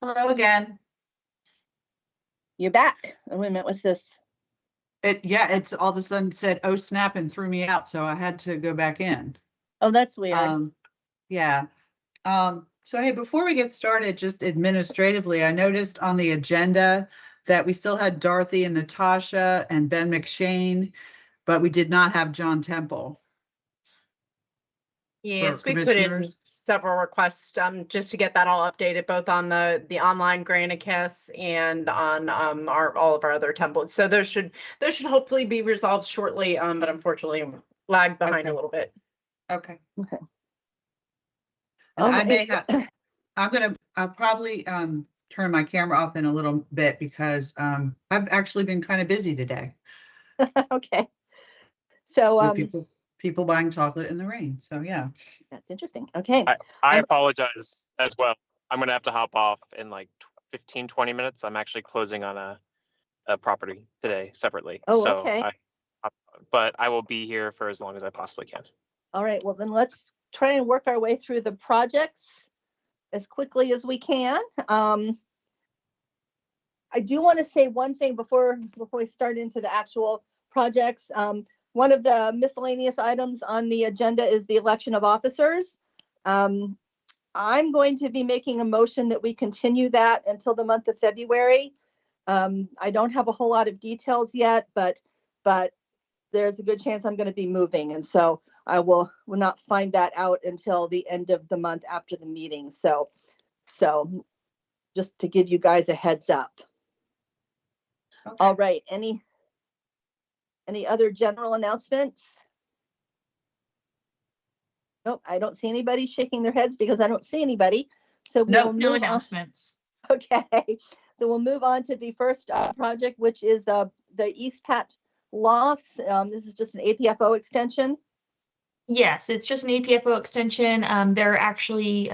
Hello again. You're back. Oh, wait a minute, what's this? It's all of a sudden said, oh snap, and threw me out, so I had to go back in. Oh, that's weird. Yeah. So hey, before we get started, just administratively, I noticed on the agenda that we still had Dorothy and Natasha and Ben McShane, but we did not have John Temple. Yes, we put in several requests just to get that all updated, both on the online Granicus and on all of our other templates. So those should hopefully be resolved shortly, but unfortunately lagged behind a little bit. Okay. Okay. And I'll probably turn my camera off in a little bit because I've actually been kind of busy today. Okay. So With people buying chocolate in the rain. So yeah. That's interesting. Okay. I apologize as well. I'm gonna have to hop off in like 15-20 minutes. I'm actually closing on a property today separately. Oh, so okay. But I will be here for as long as I possibly can. All right. Well, then let's try and work our way through the projects as quickly as we can. I do want to say one thing before we start into the actual projects. One of the miscellaneous items on the agenda is the election of officers. I'm going to be making a motion that we continue that until the month of February. I don't have a whole lot of details yet, but there's a good chance I'm going to be moving, and so I will not find that out until the end of the month after the meeting. So just to give you guys a heads up. Okay. All right. Any other general announcements? Nope, I don't see anybody shaking their heads because I don't see anybody. So no announcements. Okay, so we'll move on to the first project, which is the East Pat Lofts. This is just an APFO extension. Yes, it's just an APFO extension. They're actually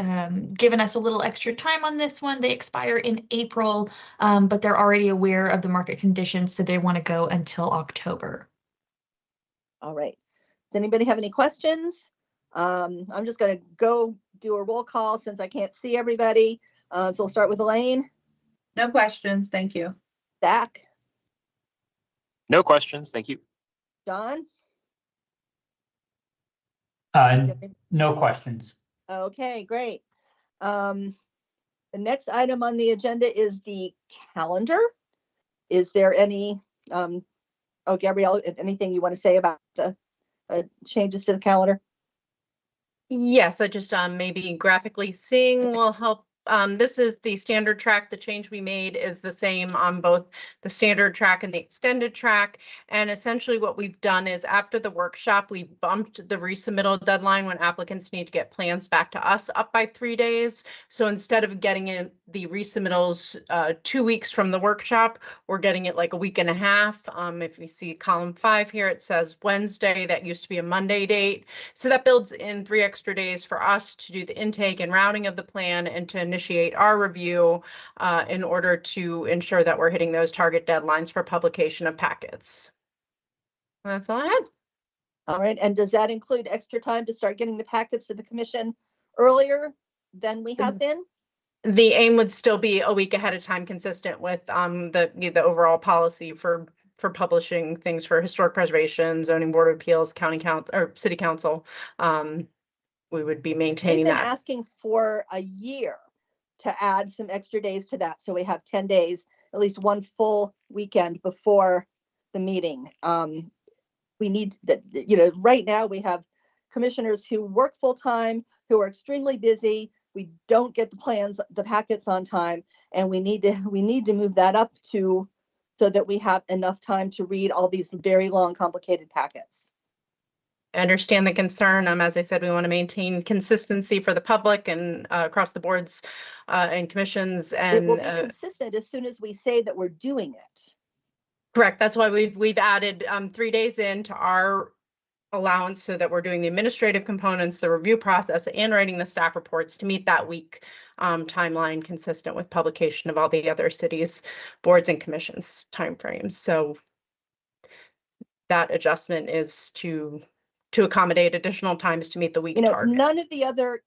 giving us a little extra time on this one. They expire in April, but they're already aware of the market conditions, so they want to go until October. All right. Does anybody have any questions? I'm just going to go do a roll call since I can't see everybody. So we'll start with Elaine. No questions. Thank you. Zach. No questions. Thank you. John. No questions. Okay, great. The next item on the agenda is the calendar. Is there any, Gabrielle, anything you want to say about the changes to the calendar? Yes, I just maybe graphically seeing will help. This is the standard track. The change we made is the same on both the standard track and the extended track. And essentially what we've done is after the workshop, we bumped the resubmittal deadline when applicants need to get plans back to us up by 3 days. So instead of getting in the resubmittals 2 weeks from the workshop, we're getting it like a week and a half. If you see column 5 here, it says Wednesday. That used to be a Monday date. So that builds in 3 extra days for us to do the intake and routing of the plan and to initiate our review in order to ensure that we're hitting those target deadlines for publication of packets. That's all I had. All right. And does that include extra time to start getting the packets to the commission earlier than we have been? The aim would still be a week ahead of time, consistent with the overall policy for publishing things for historic preservation, zoning board of appeals, county council, or city council. We would be maintaining that. They've been asking for a year to add some extra days to that. So we have 10 days, at least one full weekend before the meeting. We need that, right now we have commissioners who work full time, who are extremely busy. We don't get the packets on time, and we need to move that up so that we have enough time to read all these very long, complicated packets. I understand the concern. As I said, we want to maintain consistency for the public and across the boards and commissions. And it will be consistent as soon as we say that we're doing it. Correct. That's why we've added 3 days into our allowance so that we're doing the administrative components, the review process, and writing the staff reports to meet that week timeline consistent with publication of all the other cities, boards, and commissions timeframes. So that adjustment is to accommodate additional times to meet the week target. None of the other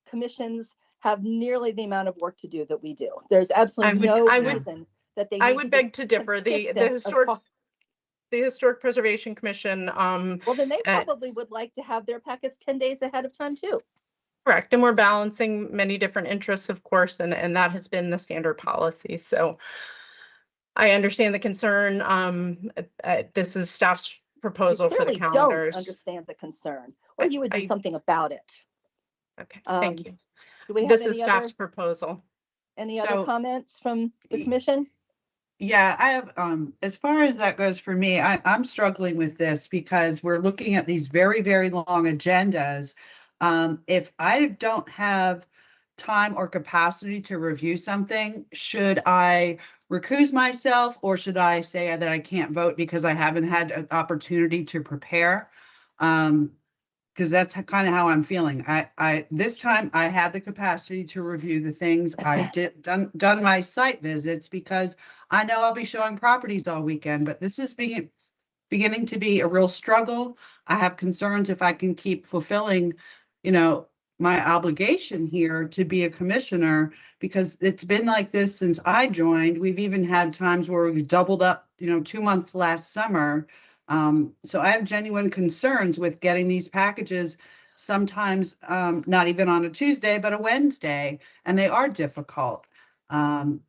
commissions have nearly the amount of work to do that we do. There's absolutely I no would- reason that they I need would to be beg to differ. consistent The Historic Preservation Commission, Well, then they uh, probably would like to have their packets 10 days ahead of time too. correct, and we're balancing many different interests, of course, and that has been the standard policy. So I understand the concern. This is staff's You proposal for the clearly don't calendars. understand the concern, or you would do I- something about it. Okay, thank Um, you. Do we have This is any other, staff's proposal. So- comments from the commission? Yeah, I have, as far as that goes for me, I'm struggling with this because we're looking at these very, very long agendas. If I don't have time or capacity to review something, should I recuse myself or should I say that I can't vote because I haven't had an opportunity to prepare? Because that's kind of how I'm feeling. This time I had the capacity to review the things. I done my site visits because I know I'll be showing properties all weekend, but this is beginning to be a real struggle. I have concerns if I can keep fulfilling, my obligation here to be a commissioner, because it's been like this since I joined. We've even had times where we've doubled up, 2 months last summer. So I have genuine concerns with getting these packages, sometimes not even on a Tuesday, but a Wednesday, and they are difficult.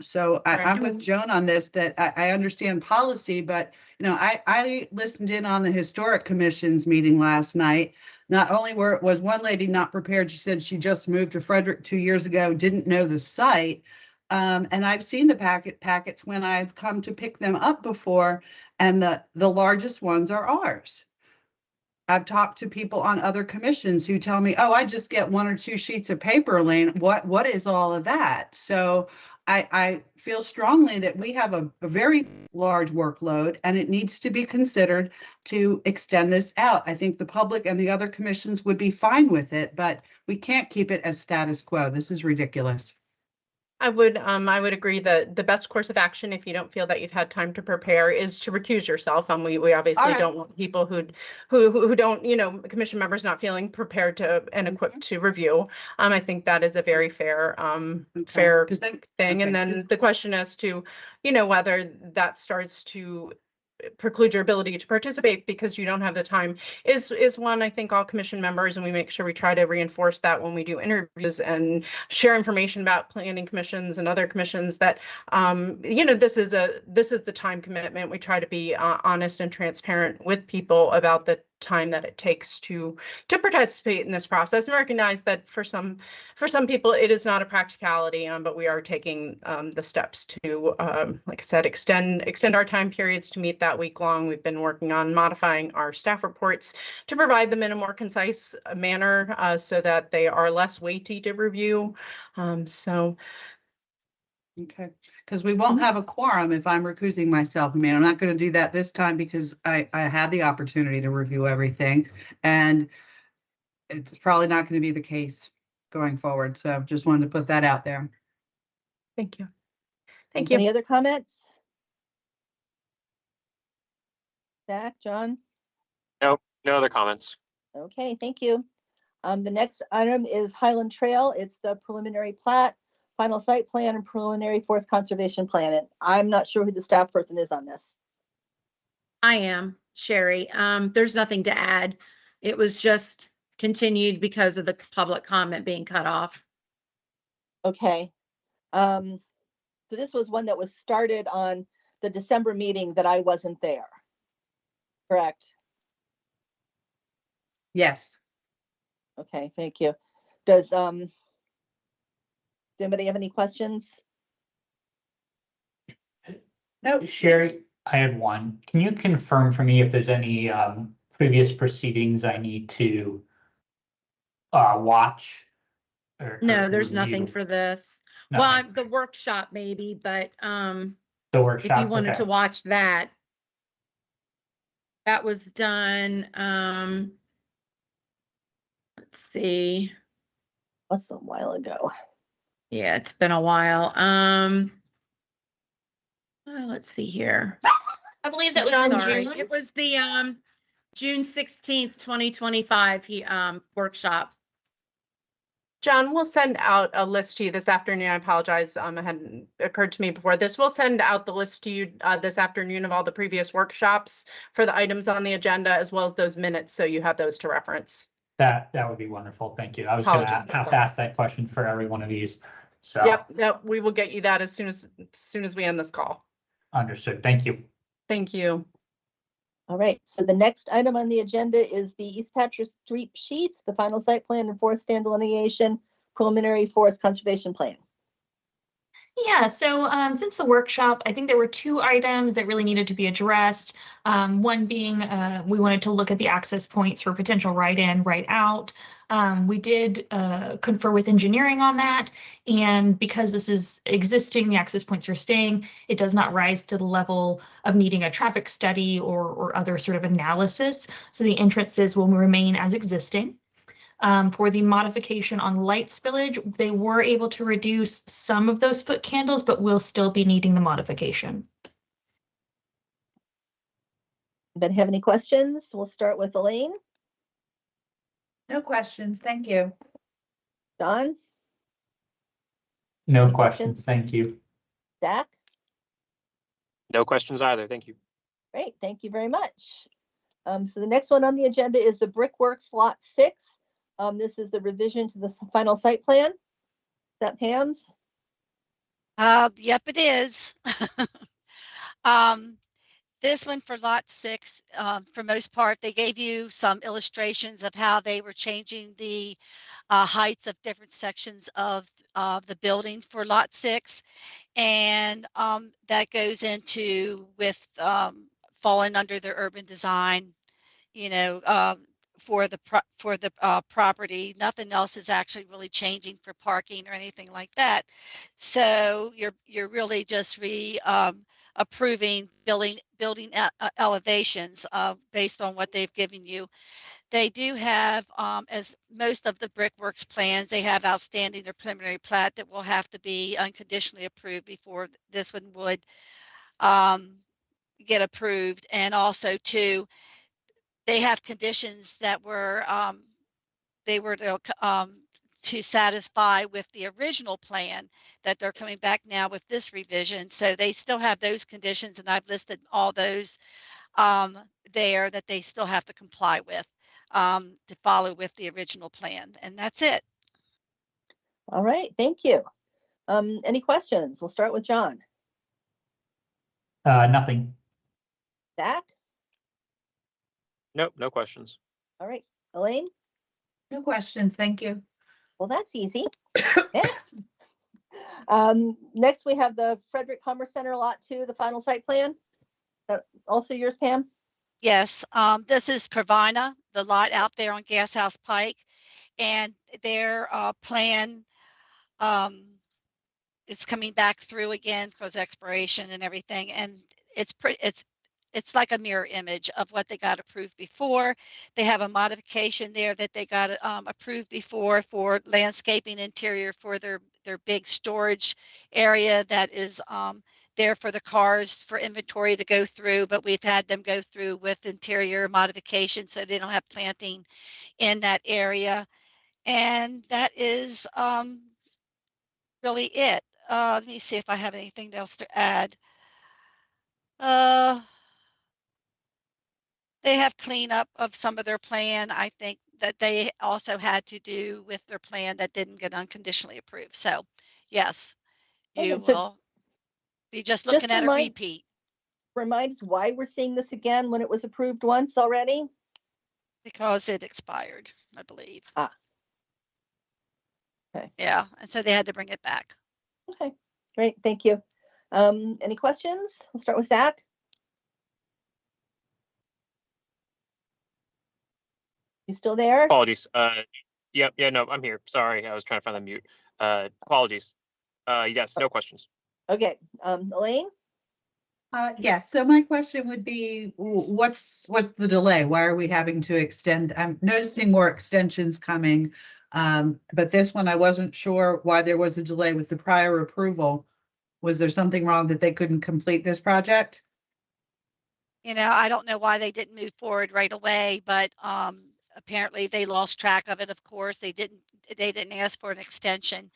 So I'm with Joan on this, that I understand policy, but I listened in on the Historic Commission's meeting last night. Not only was one lady not prepared, she said she just moved to Frederick 2 years ago, didn't know the site. And I've seen the packets when I've come to pick them up before, and the largest ones are ours. I've talked to people on other commissions who tell me, oh, I just get 1 or 2 sheets of paper, Elaine. What is all of that? So I feel strongly that we have a very large workload and it needs to be considered to extend this out. I think the public and the other commissions would be fine with it, but we can't keep it as status quo. This is ridiculous. I would agree that the best course of action, if you don't feel that you've had time to prepare, is to recuse yourself. We obviously All right. don't want people who don't, commission members not feeling prepared to and equipped to review. I think that is a very fair, fair 'Cause then- thing. And okay, then 'cause- the question as to, whether that starts to preclude your ability to participate because you don't have the time is one I think all commission members, and we make sure we try to reinforce that when we do interviews and share information about planning commissions and other commissions, that this is the time commitment. We try to be honest and transparent with people about the time that it takes to participate in this process, and recognize that for some people it is not a practicality, but we are taking the steps to like I said, extend our time periods to meet that week long. We've been working on modifying our staff reports to provide them in a more concise manner, so that they are less weighty to review. Okay, because we won't have a quorum if I'm recusing myself. I mean, I'm not going to do that this time because I had the opportunity to review everything, and it's probably not going to be the case going forward. So just wanted to put that out there. Thank you. Thank you. Any other comments? Zach, John? Nope, no other comments. Okay, thank you. The next item is Highland Trail. It's the preliminary plat, final site plan, and preliminary forest conservation plan. And I'm not sure who the staff person is on this. I am, Sherry. There's nothing to add. It was just continued because of the public comment being cut off. Okay. So this was one that was started on the December meeting that I wasn't there. Correct? Yes. Okay, thank you. Does anybody have any questions? No. Sherry, I had one. Can you confirm for me if there's any previous proceedings I need to watch? No, there's review? nothing for this. Nothing. Well, the workshop maybe, but The if workshop. you wanted okay. to watch that, that was done. Let's see. That's a while ago. Yeah, it's been a while. Let's see here. I believe that was Sorry, in June. it was the June 16th, 2025 workshop. John, we'll send out a list to you this afternoon. I apologize. It hadn't occurred to me before this. We'll send out the list to you this afternoon of all the previous workshops for the items on the agenda, as well as those minutes, so you have those to reference. That would be wonderful. Thank you. I was going to Apologies about have to that. ask that question for every one of these. So Yep, we will get you that as soon as we end this call. understood. Thank you. Thank you. All right, so the next item on the agenda is the East Patrick Street sheets, the final site plan and forest stand delineation, preliminary forest conservation plan. Yeah, so since the workshop, I think there were two items that really needed to be addressed. One being we wanted to look at the access points for potential right in, right out. We did confer with engineering on that, and because this is existing, the access points are staying, it does not rise to the level of needing a traffic study or other sort of analysis. So the entrances will remain as existing. For the modification on light spillage, they were able to reduce some of those foot candles, but will still be needing the modification. Anybody have any questions? We'll start with Elaine. No questions. Thank you. John, No Any questions. questions? Thank you. Zach. No questions either. Thank you. Great, thank you very much. So the next one on the agenda is the Brickworks Lot 6. This is the revision to the final site plan. Is that Pam's? Yep, it is. This one for lot 6, for most part, they gave you some illustrations of how they were changing the heights of different sections of the building for lot 6. And that goes into with falling under the urban design, you know, for the property. Nothing else is actually really changing for parking or anything like that. So you're really just approving building elevations based on what they've given you. They do have, as most of the Brickworks plans, they have outstanding or preliminary plat that will have to be unconditionally approved before this one would get approved. And also too, they have conditions that were to satisfy with the original plan that they're coming back now with this revision. So they still have those conditions, and I've listed all those there that they still have to comply with to follow with the original plan. And that's it. All right, thank you. Any questions? We'll start with John. Nothing. Zach? Nope, no questions. All right, Elaine? No questions. Thank you. Well, that's easy. Next. Next, we have the Frederick Commerce Center Lot 2, the final site plan. Also yours, Pam? Yes, this is Carvana, the lot out there on Gas House Pike, and their plan it's coming back through again because expiration and everything, and it's like a mirror image of what they got approved before. They have a modification there that they got approved before for landscaping interior for their big storage area that is there for the cars for inventory to go through, but we've had them go through with interior modification so they don't have planting in that area. And that is really it. Let me see if I have anything else to add. They have cleanup of some of their plan. I think that they also had to do with their plan that didn't get unconditionally approved. So yes, you Okay, so will be just looking at a repeat. Remind us why we're seeing this again when it was approved once already? Because it expired, I believe. Ah. Okay. Yeah, and so they had to bring it back. Okay, great, thank you. Any questions? We'll start with Zach. You still there? Apologies. Yep. Yeah, no, I'm here. Sorry. I was trying to find the mute. Apologies. Yes, no questions. Okay, Elaine? Yes, so my question would be, what's the delay? Why are we having to extend? I'm noticing more extensions coming, but this one I wasn't sure why there was a delay with the prior approval. Was there something wrong that they couldn't complete this project? You know, I don't know why they didn't move forward right away, but apparently they lost track of it. Of course, they didn't they didn't ask for an extension,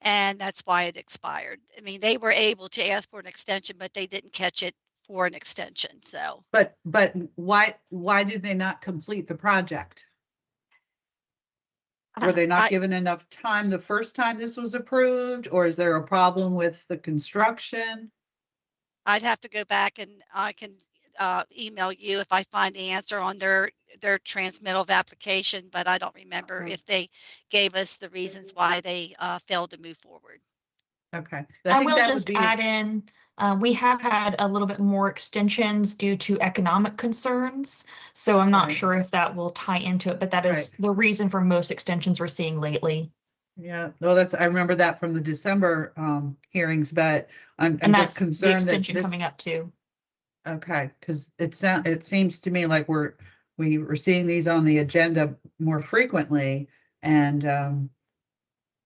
and that's why it expired. I mean, they were able to ask for an extension, but they didn't catch it for an extension, so. But why did they not complete the project? Were they not I- given enough time the first time this was approved, or is there a problem with the construction? I'd have to go back and I can email you if I find the answer on their transmittal of application, but I don't remember Okay. if they gave us the reasons why they failed to move forward. Okay. I think will that would just be add in, we have had a little bit more extensions due to economic concerns. So I'm not Right. sure if that will tie into it, but that is Right. the reason for most extensions we're seeing lately. Yeah, no, I remember that from the December hearings, but I'm And just that's the concerned that extension coming this, up too. okay, because it seems to me like we were seeing these on the agenda more frequently. And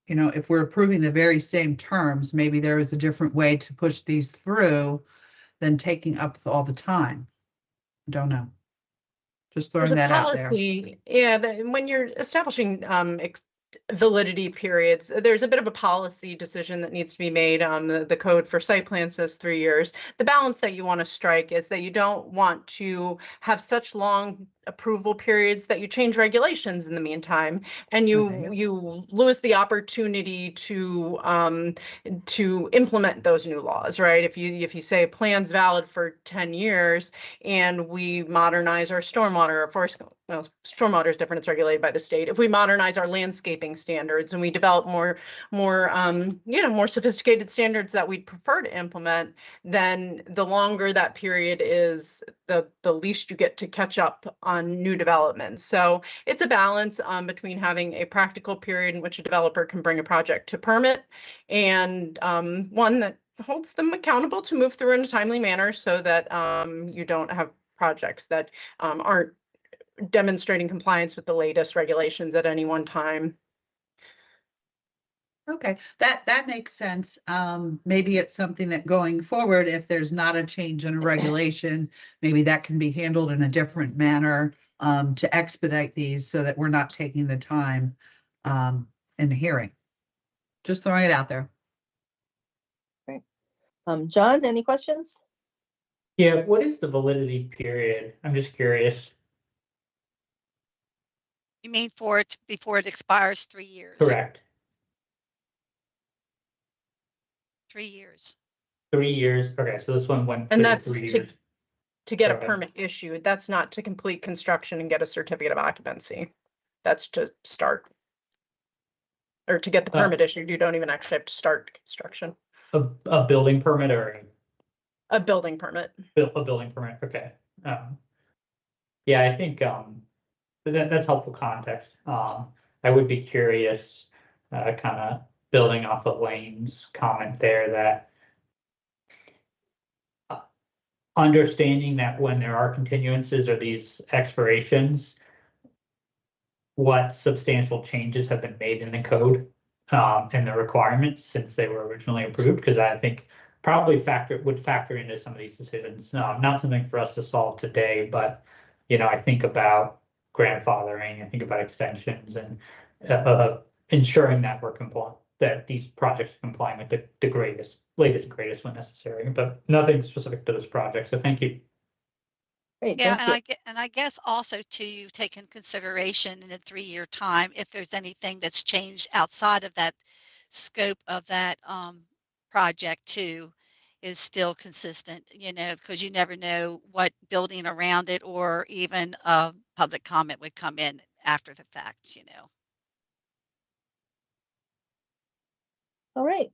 you know, if we're approving the very same terms, maybe there is a different way to push these through than taking up all the time. Don't know. Just There's throwing a that out there. policy, yeah, when you're establishing validity periods, there's a bit of a policy decision that needs to be made. The code for site plan says 3 years. The balance that you want to strike is that you don't want to have such long approval periods that you change regulations in the meantime, and Okay. you lose the opportunity to implement those new laws, right? If you say a plan's valid for 10 years and we modernize our stormwater, of course, well, stormwater is different, it's regulated by the state. If we modernize our landscaping standards and we develop more sophisticated standards that we'd prefer to implement, then the longer that period is, the least you get to catch up on new developments. So it's a balance between having a practical period in which a developer can bring a project to permit, and one that holds them accountable to move through in a timely manner, so that you don't have projects that aren't demonstrating compliance with the latest regulations at any one time. Okay, that makes sense. Maybe it's something that going forward, if there's not a change in a regulation, maybe that can be handled in a different manner to expedite these so that we're not taking the time in the hearing. Just throwing it out there. John, any questions? Yeah, what is the validity period? I'm just curious. You mean for it before it expires 3 years? Correct. 3 years. 3 years. Okay, so this one went And to that's 3 years. to get a Okay. permit issued. That's not to complete construction and get a certificate of occupancy. That's to start. Or to get the permit issued, you don't even actually have to start construction. A building permit or A building permit. a building permit? Okay. Yeah, I think that's helpful context. I would be curious, kind of building off of Lane's comment there, that understanding that when there are continuances or these expirations, what substantial changes have been made in the code and the requirements since they were originally approved, because I think probably would factor into some of these decisions. Not something for us to solve today, but I think about grandfathering, I think about extensions, and ensuring that that these projects are complying with the latest and greatest when necessary, but nothing specific to this project. So thank you. Great, Yeah, thank you. and I guess also too, you take in consideration in a 3-year time, if there's anything that's changed outside of that scope of that project too, is still consistent, because you never know what building around it or even public comment would come in after the fact. All right.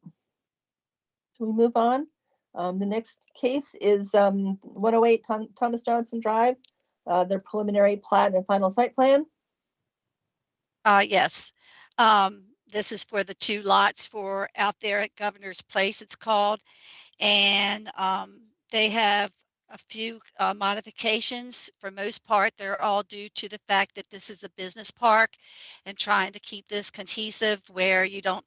Shall we move on? The next case is 108 Thomas Johnson Drive, their preliminary plat and final site plan. Yes. This is for the 2 lots for out there at Governor's Place, it's called. And they have a few modifications. For most part, they're all due to the fact that this is a business park and trying to keep this cohesive, where you don't,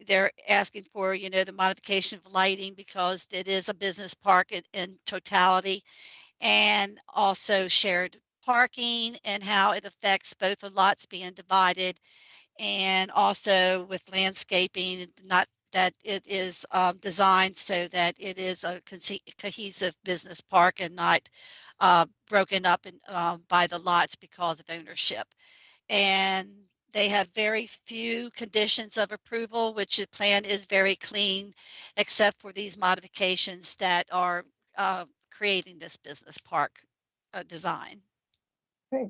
they're asking for, the modification of lighting because it is a business park in totality, and also shared parking and how it affects both the lots being divided, and also with landscaping, not that it is designed so that it is a cohesive business park and not broken up by the lots because of ownership. And they have very few conditions of approval, which the plan is very clean, except for these modifications that are creating this business park design. Great.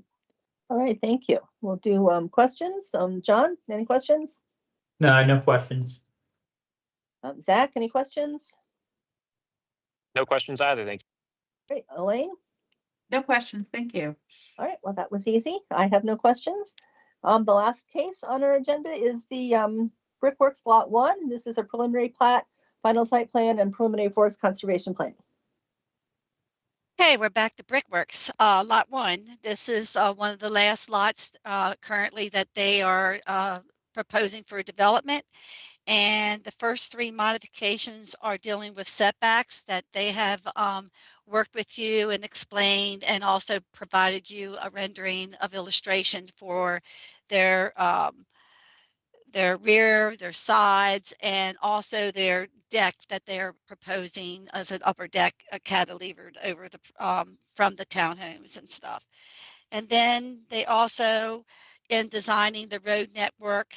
All right, thank you. We'll do questions. John, any questions? No, no questions. Zach, any questions? No questions either. Thank you. Great. Elaine? No questions. Thank you. All right, well, that was easy. I have no questions. The last case on our agenda is the Brickworks Lot 1. This is a preliminary plat, final site plan, and preliminary forest conservation plan. Okay, we're back to Brickworks, Lot 1. This is one of the last lots currently that they are proposing for development. And the first 3 modifications are dealing with setbacks that they have worked with you and explained, and also provided you a rendering of illustration for their rear, their sides, and also their deck that they're proposing as an upper deck cantilevered over the from the townhomes and stuff. And then they also, in designing the road network,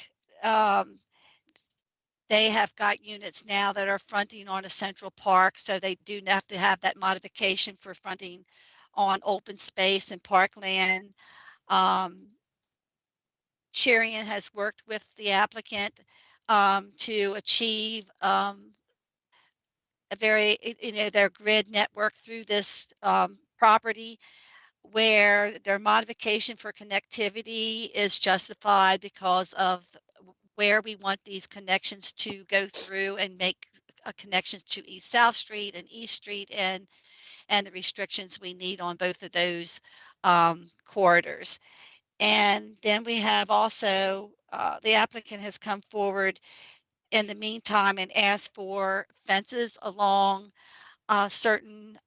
they have got units now that are fronting on a central park, so they do have to have that modification for fronting on open space and parkland. Cherian has worked with the applicant to achieve a very, their grid network through this property, where their modification for connectivity is justified because of where we want these connections to go through and make connections to East South Street and East Street, and the restrictions we need on both of those corridors. And then we have also, the applicant has come forward in the meantime and asked for fences along certain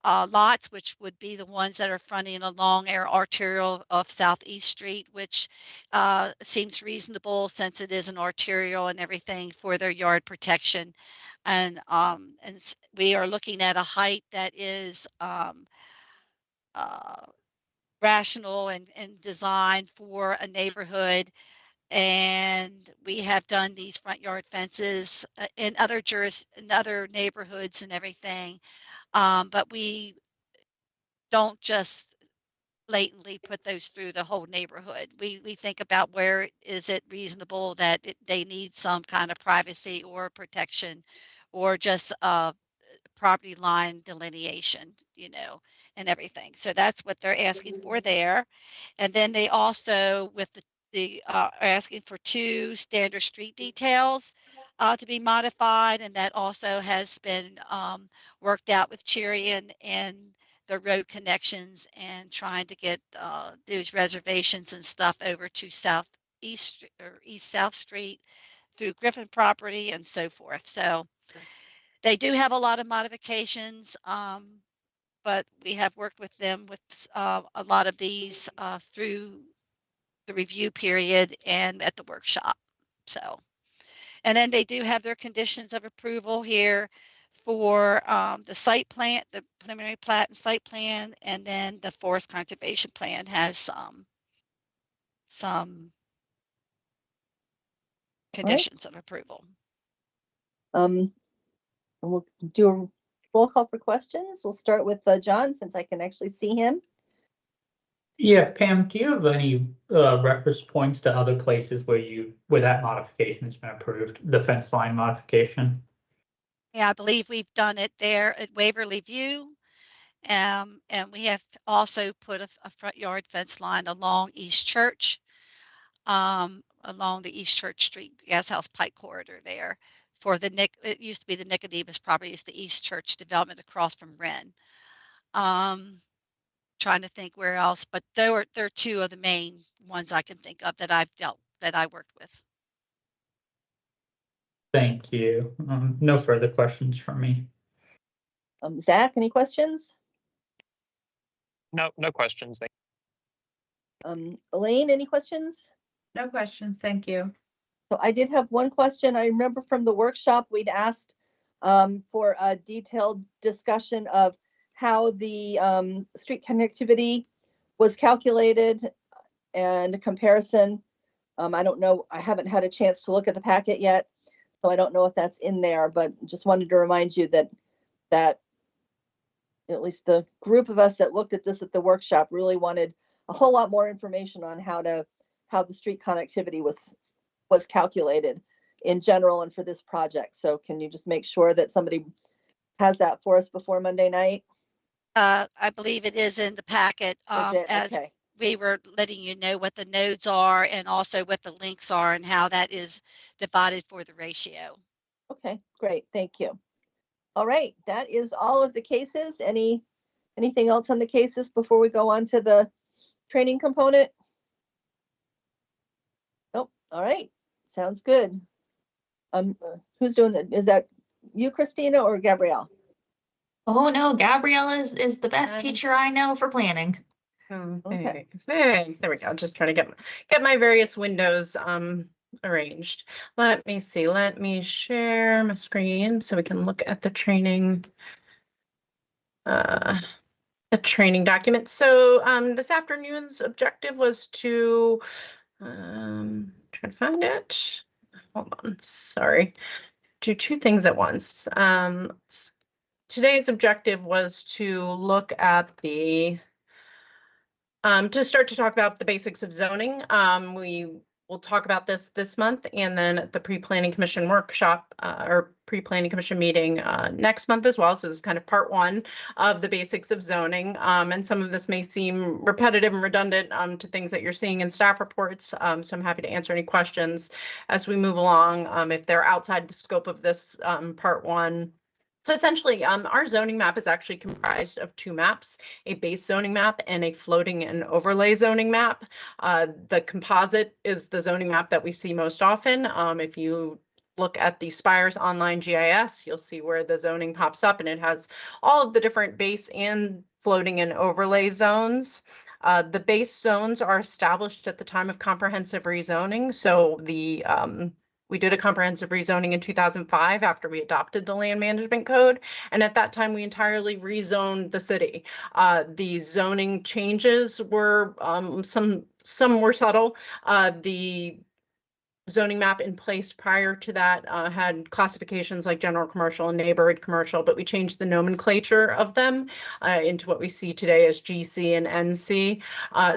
lots, which would be the ones that are fronting along our arterial of Southeast Street, which seems reasonable since it is an arterial and everything for their yard protection. And we are looking at a height that is rational and designed for a neighborhood. And we have done these front yard fences in other neighborhoods and everything. But we don't just blatantly put those through the whole neighborhood. We think about where is it reasonable that they need some kind of privacy or protection, or just property line delineation, and everything. So that's what they're asking for there. And then they also, with the asking for 2 standard street details to be modified, and that also has been worked out with Cherian and the road connections, and trying to get those reservations and stuff over to Southeast or East South Street through Griffin property and so forth. So they do have a lot of modifications, but we have worked with them with a lot of these through the review period and at the workshop. So, and then they do have their conditions of approval here for the site plan, the preliminary plat and site plan, and then the forest conservation plan has some conditions of approval. We'll do a roll call for questions. We'll start with John, since I can actually see him. Yeah, Pam, do you have any reference points to other places where that modification has been approved, the fence line modification? Yeah, I believe we've done it there at Waverly View. And we have also put a front yard fence line along East Church, along the East Church Street Gas House Pike corridor there. For it used to be the Nicodemus property, it's the East Church development across from Wren. Trying to think where else, but they're 2 of the main ones I can think of that I worked with. Thank you. No further questions from me. Zach, any questions? No questions. Thank Elaine, any questions? No questions, thank you. So I did have one question. I remember from the workshop, we'd asked for a detailed discussion of how the street connectivity was calculated and a comparison. I don't know, I haven't had a chance to look at the packet yet, so I don't know if that's in there, but just wanted to remind you that at least the group of us that looked at this at the workshop really wanted a whole lot more information on how the street connectivity was calculated in general and for this project. So can you just make sure that somebody has that for us before Monday night? I believe it is in the packet, Is it? as Okay. we were letting you know what the nodes are and also what the links are and how that is divided for the ratio. Okay, great. Thank you. All right, that is all of the cases. Anything else on the cases before we go on to the training component? Nope. All right, sounds good. Who's doing that? Is that you, Christina, or Gabrielle? Oh no, Gabriella is the best I'm- teacher I know for planning. Okay. Thanks. There we go. Just trying to get my various windows arranged. Let me see. Let me share my screen so we can look at the training document. So this afternoon's objective was to try to find it. Hold on, sorry. Do two things at once. Today's objective was to look at the to start to talk about the basics of zoning. We will talk about this month, and then at the pre-planning commission workshop or pre-planning commission meeting next month as well. So this is kind of part one of the basics of zoning. And some of this may seem repetitive and redundant to things that you're seeing in staff reports. So I'm happy to answer any questions as we move along if they're outside the scope of this part one. So essentially, our zoning map is actually comprised of two maps, a base zoning map and a floating and overlay zoning map. The composite is the zoning map that we see most often. If you look at the Spires online GIS, you'll see where the zoning pops up, and it has all of the different base and floating and overlay zones. The base zones are established at the time of comprehensive rezoning. So we did a comprehensive rezoning in 2005 after we adopted the land management code. And at that time, we entirely rezoned the city. The zoning changes were, some were subtle. The zoning map in place prior to that had classifications like general commercial and neighborhood commercial, but we changed the nomenclature of them into what we see today as GC and NC.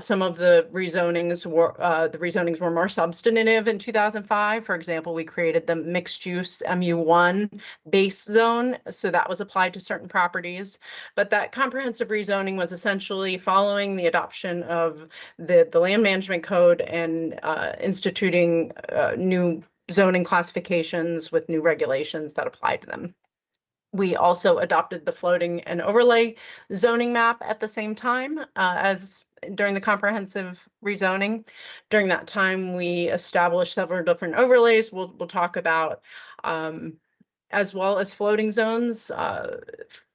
Some of the rezonings were more substantive in 2005. For example, we created the mixed use MU1 base zone, so that was applied to certain properties. But that comprehensive rezoning was essentially following the adoption of the land management code and instituting new zoning classifications with new regulations that apply to them. We also adopted the floating and overlay zoning map at the same time as during the comprehensive rezoning. During that time, we established several different overlays we'll talk about, as well as floating zones.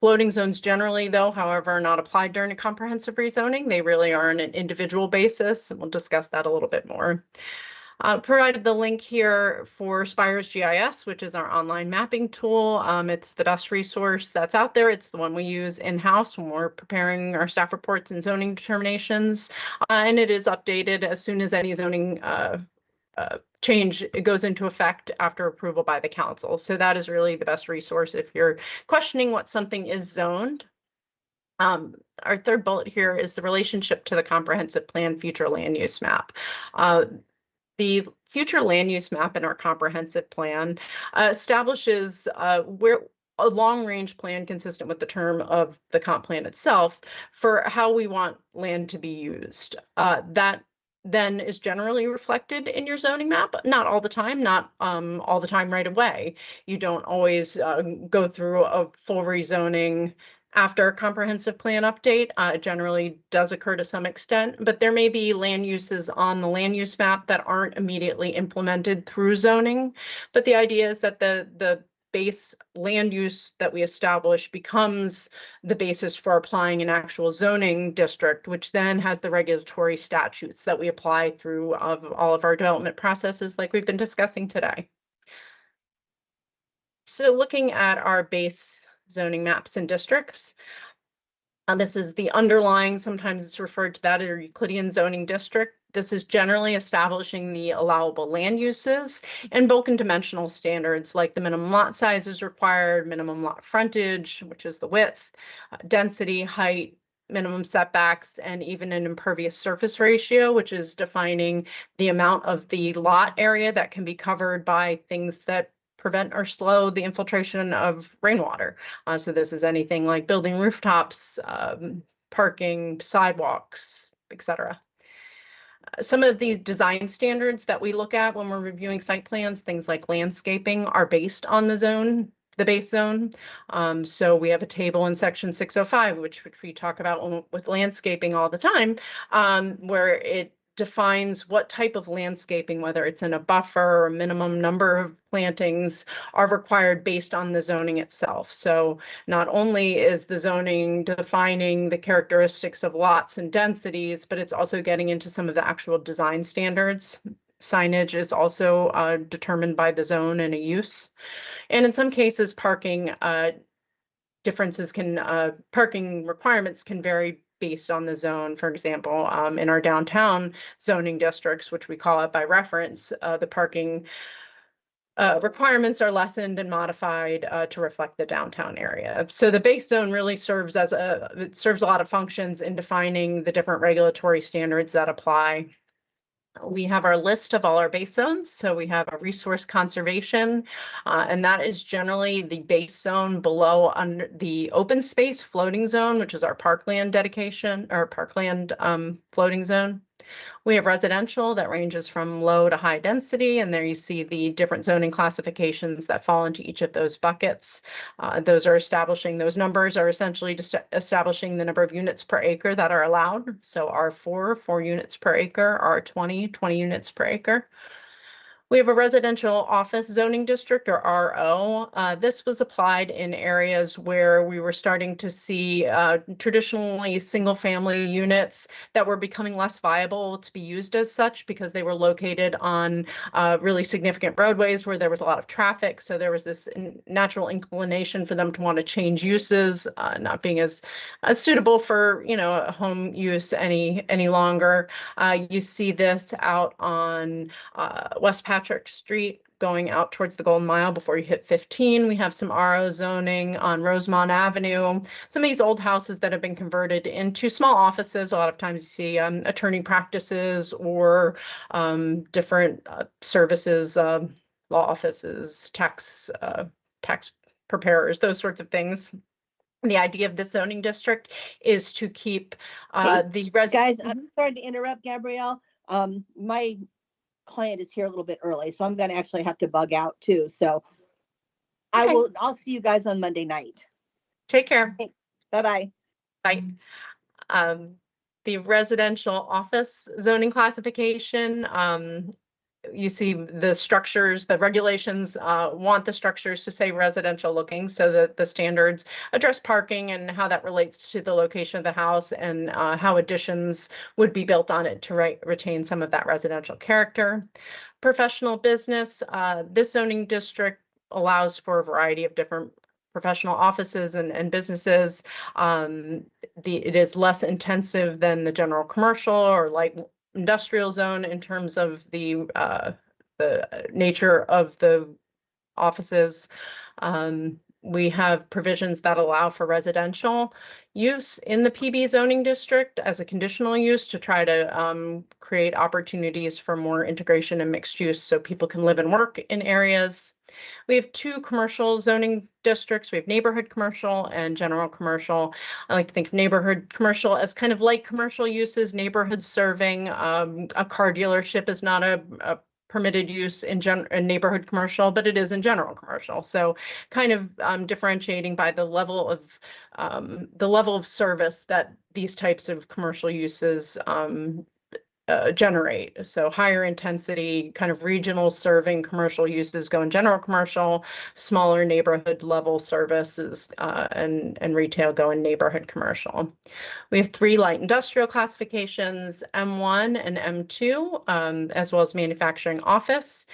Floating zones generally, though, however, are not applied during a comprehensive rezoning. They really are on an individual basis, and we'll discuss that a little bit more. Provided the link here for Spires GIS, which is our online mapping tool. It's the best resource that's out there. It's the one we use in-house when we're preparing our staff reports and zoning determinations. And it is updated as soon as any zoning change goes into effect after approval by the council. So that is really the best resource if you're questioning what something is zoned. Our third bullet here is the relationship to the comprehensive plan future land use map. The future land use map in our comprehensive plan establishes where a long-range plan consistent with the term of the comp plan itself for how we want land to be used. That then is generally reflected in your zoning map, not all the time, not all the time right away. You don't always go through a full rezoning after a comprehensive plan update. It generally does occur to some extent, but there may be land uses on the land use map that aren't immediately implemented through zoning. But the idea is that the base land use that we establish becomes the basis for applying an actual zoning district, which then has the regulatory statutes that we apply through all of our development processes like we've been discussing today. So looking at our base zoning maps and districts, this is the underlying, sometimes it's referred to that as a Euclidean zoning district. This is generally establishing the allowable land uses and bulk and dimensional standards like the minimum lot size is required, minimum lot frontage, which is the width, density, height, minimum setbacks, and even an impervious surface ratio, which is defining the amount of the lot area that can be covered by things that prevent or slow the infiltration of rainwater. So this is anything like building rooftops, parking, sidewalks, etc. Some of these design standards that we look at when we're reviewing site plans, things like landscaping, are based on the base zone. So we have a table in section 605, which we talk about with landscaping all the time, where it defines what type of landscaping, whether it's in a buffer or a minimum number of plantings, are required based on the zoning itself. So not only is the zoning defining the characteristics of lots and densities, but it's also getting into some of the actual design standards. Signage is also determined by the zone and a use. And in some cases, parking parking requirements can vary based on the zone. For example, in our downtown zoning districts, which we call it by reference, the parking requirements are lessened and modified to reflect the downtown area. So the base zone really serves it serves a lot of functions in defining the different regulatory standards that apply. We have our list of all our base zones. So we have a resource conservation, and that is generally the base zone below under the open space floating zone, which is our parkland dedication or parkland floating zone. We have residential that ranges from low to high density, and there you see the different zoning classifications that fall into each of those buckets. Those numbers are essentially just establishing the number of units per acre that are allowed. So R4, 4 units per acre, R20, 20 units per acre. We have a residential office zoning district, or RO. This was applied in areas where we were starting to see traditionally single-family units that were becoming less viable to be used as such because they were located on really significant roadways where there was a lot of traffic. So there was this natural inclination for them to want to change uses, not being as suitable for a home use any longer. You see this out on West Patrick Street going out towards the Golden Mile before you hit 15. We have some RO zoning on Rosemont Avenue. Some of these old houses that have been converted into small offices. A lot of times you see attorney practices or different services, law offices, tax preparers, those sorts of things. The idea of this zoning district is to keep the residents. Guys, I'm sorry to interrupt, Gabrielle. My client is here a little bit early, so I'm going to actually have to bug out too. So Okay. I'll see you guys on Monday night. Take care. Bye-bye. Bye. The residential office zoning classification, you see the structures, the regulations want the structures to say residential looking, so that the standards address parking and how that relates to the location of the house and how additions would be built on it to retain some of that residential character. Professional business, this zoning district allows for a variety of different professional offices and businesses. It is less intensive than the general commercial or light industrial zone in terms of the nature of the offices. We have provisions that allow for residential use in the PB zoning district as a conditional use to try to create opportunities for more integration and mixed use so people can live and work in areas. We have 2 commercial zoning districts. We have neighborhood commercial and general commercial. I like to think of neighborhood commercial as kind of light commercial uses, neighborhood serving. A car dealership is not a permitted use in neighborhood commercial, but it is in general commercial. So kind of differentiating by the level of service that these types of commercial uses generate. So higher intensity, kind of regional serving commercial uses go in general commercial, smaller neighborhood level services and retail go in neighborhood commercial. We have 3 light industrial classifications, M1 and M2, as well as manufacturing office.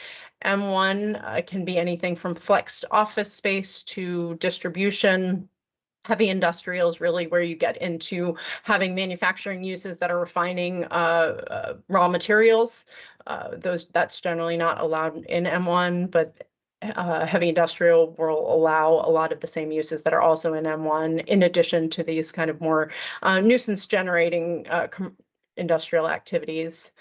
M1 can be anything from flexed office space to distribution. Heavy industrial is really where you get into having manufacturing uses that are refining raw materials. That's generally not allowed in M1, but heavy industrial will allow a lot of the same uses that are also in M1, in addition to these kind of more nuisance generating industrial activities.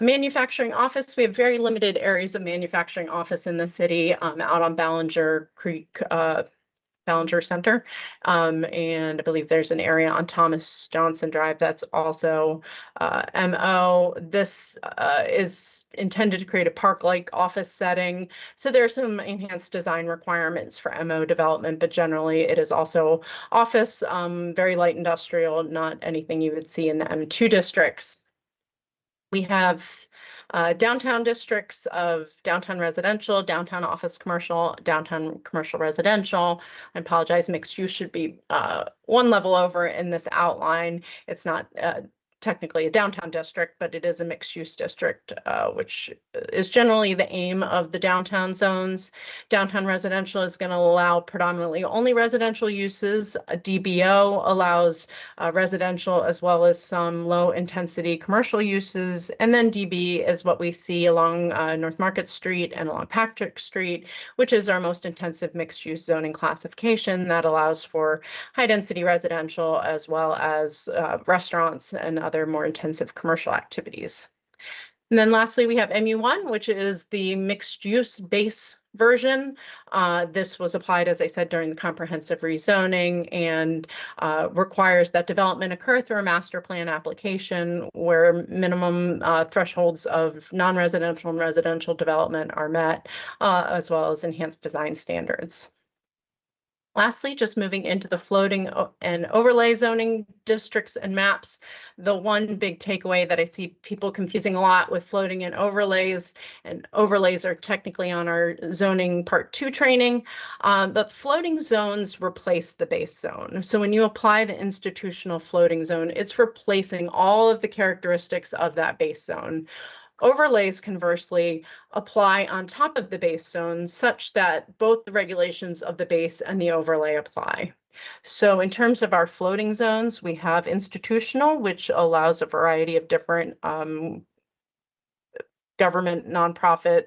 Manufacturing office, we have very limited areas of manufacturing office in the city, out on Ballinger Creek, Ballinger Center. And I believe there's an area on Thomas Johnson Drive that's also MO. This is intended to create a park-like office setting. So there are some enhanced design requirements for MO development, but generally it is also office, very light industrial, not anything you would see in the M2 districts. We have downtown districts of downtown residential, downtown office commercial, downtown commercial residential. I apologize, mixed use should be 1 level over in this outline. It's not technically a downtown district, but it is a mixed use district, which is generally the aim of the downtown zones. Downtown residential is going to allow predominantly only residential uses. A DBO allows residential as well as some low intensity commercial uses. And then DB is what we see along North Market Street and along Patrick Street, which is our most intensive mixed use zoning classification that allows for high density residential as well as restaurants and other more intensive commercial activities. And then lastly, we have MU1, which is the mixed use base version. This was applied, as I said, during the comprehensive rezoning and requires that development occur through a master plan application where minimum thresholds of non-residential and residential development are met, as well as enhanced design standards. Lastly, just moving into the floating and overlay zoning districts and maps, the one big takeaway that I see people confusing a lot with floating and overlays are technically on our zoning part 2 training, but floating zones replace the base zone. So when you apply the institutional floating zone, it's replacing all of the characteristics of that base zone. Overlays, conversely, apply on top of the base zone such that both the regulations of the base and the overlay apply. So in terms of our floating zones, we have institutional, which allows a variety of different government, nonprofit,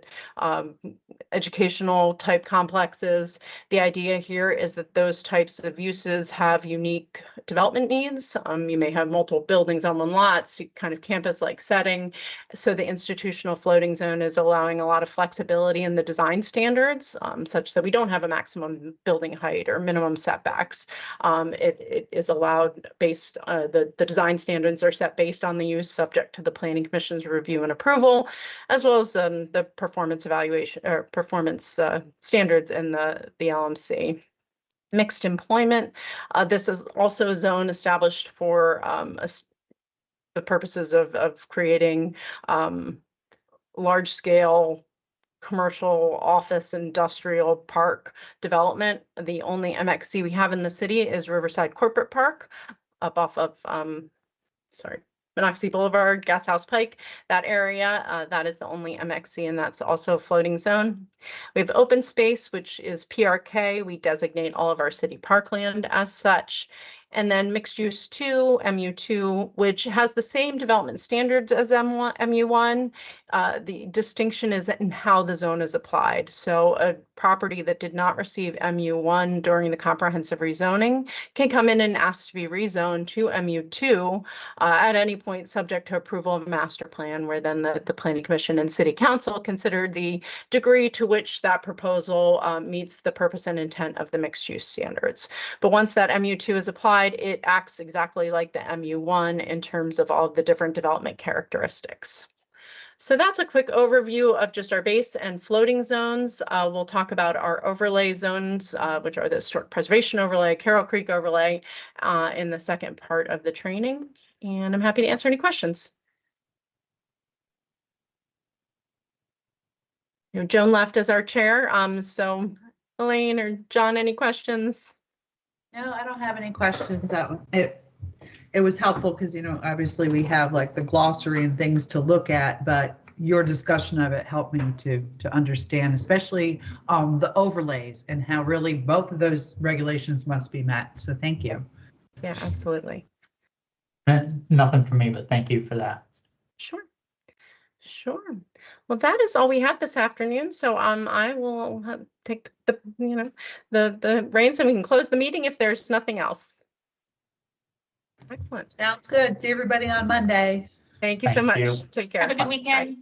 educational type complexes. The idea here is that those types of uses have unique development needs. You may have multiple buildings on one lot, so kind of campus-like setting. So the institutional floating zone is allowing a lot of flexibility in the design standards, such that we don't have a maximum building height or minimum setbacks. It is allowed based, the design standards are set based on the use, subject to the Planning Commission's review and approval, as well as the performance evaluation or performance standards in the LMC. Mixed employment. This is also a zone established for the purposes of creating large-scale commercial office industrial park development. The only MXC we have in the city is Riverside Corporate Park up off of, Monocacy Boulevard, Gas House Pike, that area, that is the only MXC, and that's also a floating zone. We have open space, which is PRK. We designate all of our city parkland as such. And then mixed use 2, MU2, which has the same development standards as MU1. The distinction is in how the zone is applied. So a property that did not receive MU1 during the comprehensive rezoning can come in and ask to be rezoned to MU2 at any point, subject to approval of a master plan, where then the Planning Commission and City Council consider the degree to which that proposal meets the purpose and intent of the mixed use standards. But once that MU2 is applied, it acts exactly like the MU1 in terms of all of the different development characteristics. So that's a quick overview of just our base and floating zones. We'll talk about our overlay zones, which are the Historic Preservation Overlay, Carroll Creek Overlay, in the second part of the training. And I'm happy to answer any questions. Joan left as our chair. So Elaine or John, any questions? No, I don't have any questions. It was helpful because, obviously we have like the glossary and things to look at, but your discussion of it helped me to understand, especially the overlays and how really both of those regulations must be met. So thank you. Yeah, absolutely. Nothing for me, but thank you for that. Sure. Sure. Well, that is all we have this afternoon. So I will take the the reins and we can close the meeting if there's nothing else. Excellent. Sounds good. See everybody on Monday. Thank you so Thank much. you. Take care. Have a good Bye. weekend.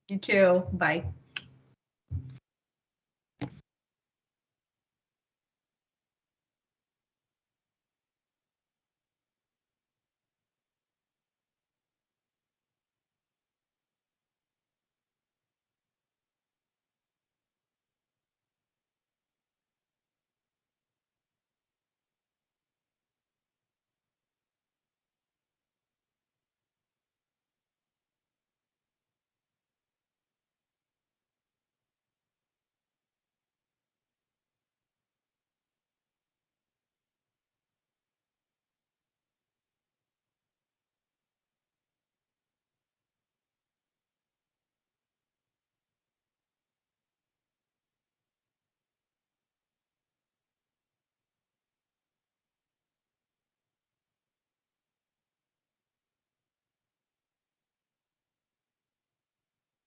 You too. Bye.